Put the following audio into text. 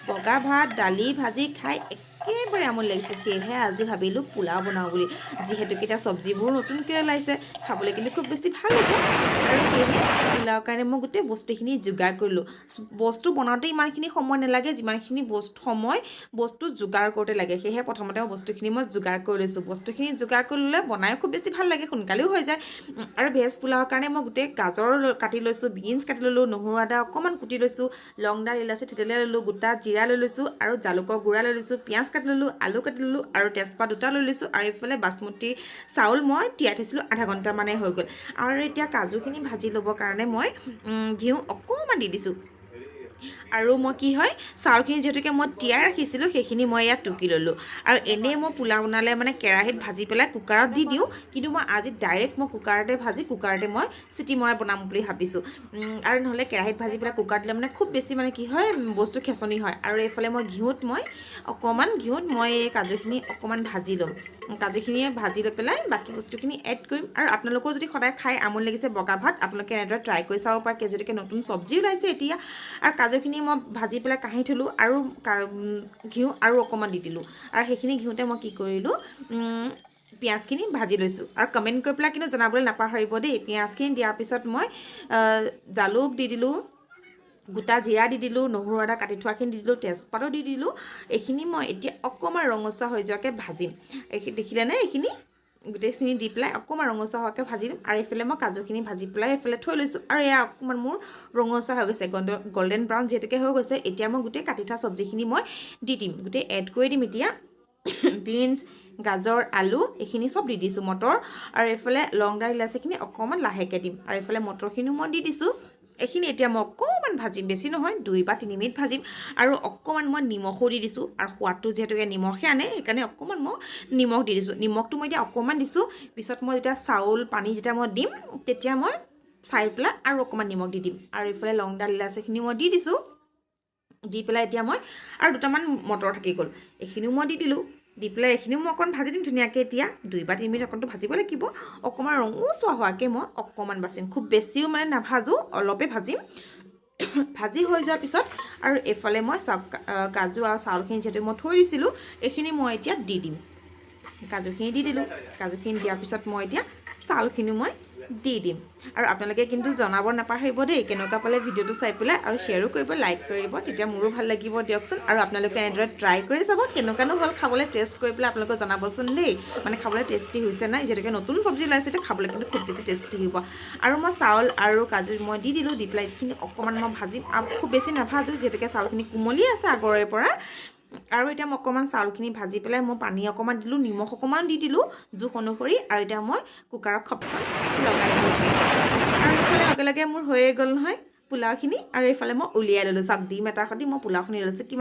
বগা ভাত দালি ভাজি খাই একেবাৰে আমনি লাগিছে সেয়েহে আজি ভাবিলোঁ পোলাও বনাওঁ বুলি যিহেতুকে এতিয়া চব্জিবোৰ নতুনকৈ ওলাইছে খাবলৈ কিন্তু খুব বেছি ভাল হ'ব আৰু সেয়েহে পোলাওৰ কাৰণে মই গোটেই বস্তুখিনি যোগাৰ কৰিলোঁ বস্তু বনাওঁতে ইমানখিনি সময় নালাগে যিমানখিনি বস্তু যোগাৰ কৰোঁতে লাগে সেয়েহে প্ৰথমতে মই বস্তুখিনি যোগাৰ কৰি লৈছোঁ বস্তুখিনি যোগাৰ কৰি ল'লে বনাই খুব বেছি ভাল লাগে সোনকালেও হৈ যায় আৰু ভেজ পোলাওৰ কাৰণে মই গোটেই গাজৰ কাটি লৈছোঁ বিনছ কাটি ল'লোঁ নহৰু আদা অকণমান কুটি লৈছোঁ লং ডাল ইলাচি থেতেলিয়াই ল'লোঁ গোটা জিৰা লৈ লৈছোঁ আৰু জালুকৰ গুড়া লৈ লৈছোঁ পিঁয়াজ কাটি ল'লোঁ আলু কাটি ল'লোঁ আৰু তেজপাত দুটা লৈ লৈছোঁ আৰু এইফালে বাচমতি চাউল মই তিয়াই থৈছিলোঁ আধা ঘণ্টামানেই হৈ গ'ল আৰু এতিয়া কাজুখিনি ভাজি ল'বৰ কাৰণে মই ঘিউ অকণমান দি দিছোঁ আৰু মই কি হয় চাউলখিনি যিহেতুকে মই তিয়াই ৰাখিছিলোঁ সেইখিনি মই ইয়াত টুকি ল'লোঁ আৰু এনেই মই পোলাও বনালে মানে কেৰাহীত ভাজি পেলাই কুকাৰত দি দিওঁ কিন্তু মই আজি ডাইৰেক্ট মই কুকাৰতে ভাজি কুকাৰতে মই চিটি মৰাই বনাম বুলি ভাবিছোঁ আৰু নহ'লে কেৰাহীত ভাজি পেলাই কুকাৰত দিলে মানে খুব বেছি মানে কি হয় বস্তু খেচনি হয় আৰু এইফালে মই ঘিউত মই এই কাজুখিনি অকণমান ভাজি ল'ম কাজুখিনিয়ে ভাজি লৈ পেলাই বাকী বস্তুখিনি এড কৰিম আৰু আপোনালোকেও যদি সদায় খাই আমনি লাগিছে বগা ভাত আপোনালোকে এনেদৰে ট্ৰাই কৰি চাব পাৰে যিহেতুকে নতুন চব্জি ওলাইছে এতিয়া আৰু কাজুখিনি মই ভাজি পেলাই কাঢ়ি থলোঁ আৰু ঘিউ আৰু অকণমান দি দিলোঁ আৰু সেইখিনি ঘিউতে মই কি কৰিলোঁ পিঁয়াজখিনি ভাজি লৈছোঁ আৰু কমেণ্ট কৰি পেলাই কিন্তু জনাবলৈ নাপাহৰিব দেই পিঁয়াজখিনি দিয়াৰ পিছত মই জালুক দি দিলোঁ গোটা জিৰা দি দিলোঁ নহৰু আদা কাটি থোৱাখিনি দি দিলোঁ তেজপাতো দি দিলোঁ এইখিনি মই এতিয়া অকণমান ৰঙচুৱা হৈ যোৱাকৈ ভাজিম দেখিলেনে এইখিনি গোটেইখিনি দি পেলাই অকণমান ৰঙচুৱা হোৱাকৈ ভাজি দিম আৰু এইফালে মই কাজুখিনি ভাজি পেলাই এইফালে থৈ লৈছোঁ আৰু এয়া অকণমান মোৰ ৰঙচুৱা হৈ গৈছে গল্ডেন ব্ৰাউন যিহেতুকে হৈ গৈছে এতিয়া মই গোটেই কাটি থোৱা চব্জিখিনি মই দি দিম গোটেই এড কৰি দিম এতিয়া বিনছ গাজৰ আলু এইখিনি চব দি দিছোঁ মটৰ আৰু এইফালে লং ডাল ইলাচিখিনি অকণমান লাহেকৈ দিম আৰু এইফালে মটৰখিনিও মই দি দিছোঁ এইখিনি এতিয়া মই অকণমান ভাজিম বেছি নহয় 2 বা 3 মিনিট ভাজিম আৰু অকণমান মই নিমখো দি দিছোঁ আৰু সোৱাদটো যিহেতুকে নিমখে আনে সেইকাৰণে অকণমান মই নিমখ দি দিছোঁ নিমখটো মই এতিয়া অকণমান দিছোঁ পিছত মই যেতিয়া চাউল পানী যেতিয়া মই দিম তেতিয়া মই চাই পেলাই আৰু অকণমান নিমখ দি দিম আৰু এইফালে লং ডাল ইলাচিখিনি মই দি দিছোঁ দি পেলাই এতিয়া মই আৰু দুটামান মটৰ থাকি গ'ল এইখিনিও মই দি দিলোঁ দি পেলাই এইখিনিও মই অকণ ভাজি দিম ধুনীয়াকৈ এতিয়া 2 বা 3 মিনিট অকণটো ভাজিব লাগিব অকণমান ৰঙচুৱা হোৱাকৈ মই অকণমান বাচিম খুব বেছিও মানে নাভাজোঁ অলপে ভাজিম ভাজি হৈ যোৱাৰ পিছত আৰু এইফালে মই কাজু আৰু চাউলখিনি যিহেতু মই থৈ দিছিলোঁ এইখিনি মই এতিয়া দি দিম কাজুখিনি দি দিলোঁ কাজুখিনি দিয়াৰ পিছত মই এতিয়া চাউলখিনি মই দি দিম আৰু আপোনালোকে কিন্তু জনাব নাপাহৰিব দেই কেনেকুৱা পালে ভিডিঅ'টো চাই পেলাই আৰু শ্বেয়াৰো কৰিব লাইক কৰি দিব তেতিয়া মোৰো ভাল লাগিব দিয়কচোন আৰু আপোনালোকে এনেদৰে ট্ৰাই কৰি চাব কেনেকুৱানো হ'ল খাবলৈ টেষ্ট কৰি পেলাই আপোনালোকে জনাবচোন দেই মানে খাবলৈ টেষ্টি হৈছে নাই যিহেতুকে নতুন চব্জি ওলাইছে এতিয়া খাবলৈ কিন্তু খুব বেছি টেষ্টি হ'ব আৰু মই চাউল আৰু কাজু মই দি দিলোঁ দি পেলাই এইখিনি অকণমান মই ভাজিম খুব বেছি নাভাজোঁ যিহেতুকে চাউলখিনি কোমলি আছে আগৰে পৰা আৰু এতিয়া মই অকণমান চাউলখিনি ভাজি পেলাই মই পানী অকণমান দিলোঁ নিমখ অকণমান দি দিলোঁ জোখ অনুসৰি আৰু এতিয়া মই কুকাৰত খপখন লগাই দিলোঁ আৰু এইফালে লগে লগে মোৰ হৈয়ে গ'ল নহয় পোলাওখিনি আৰু এইফালে মই উলিয়াই ল'লোঁ চাওক ডিম এটাৰ সৈতে মই পোলাওখিনি লৈছোঁ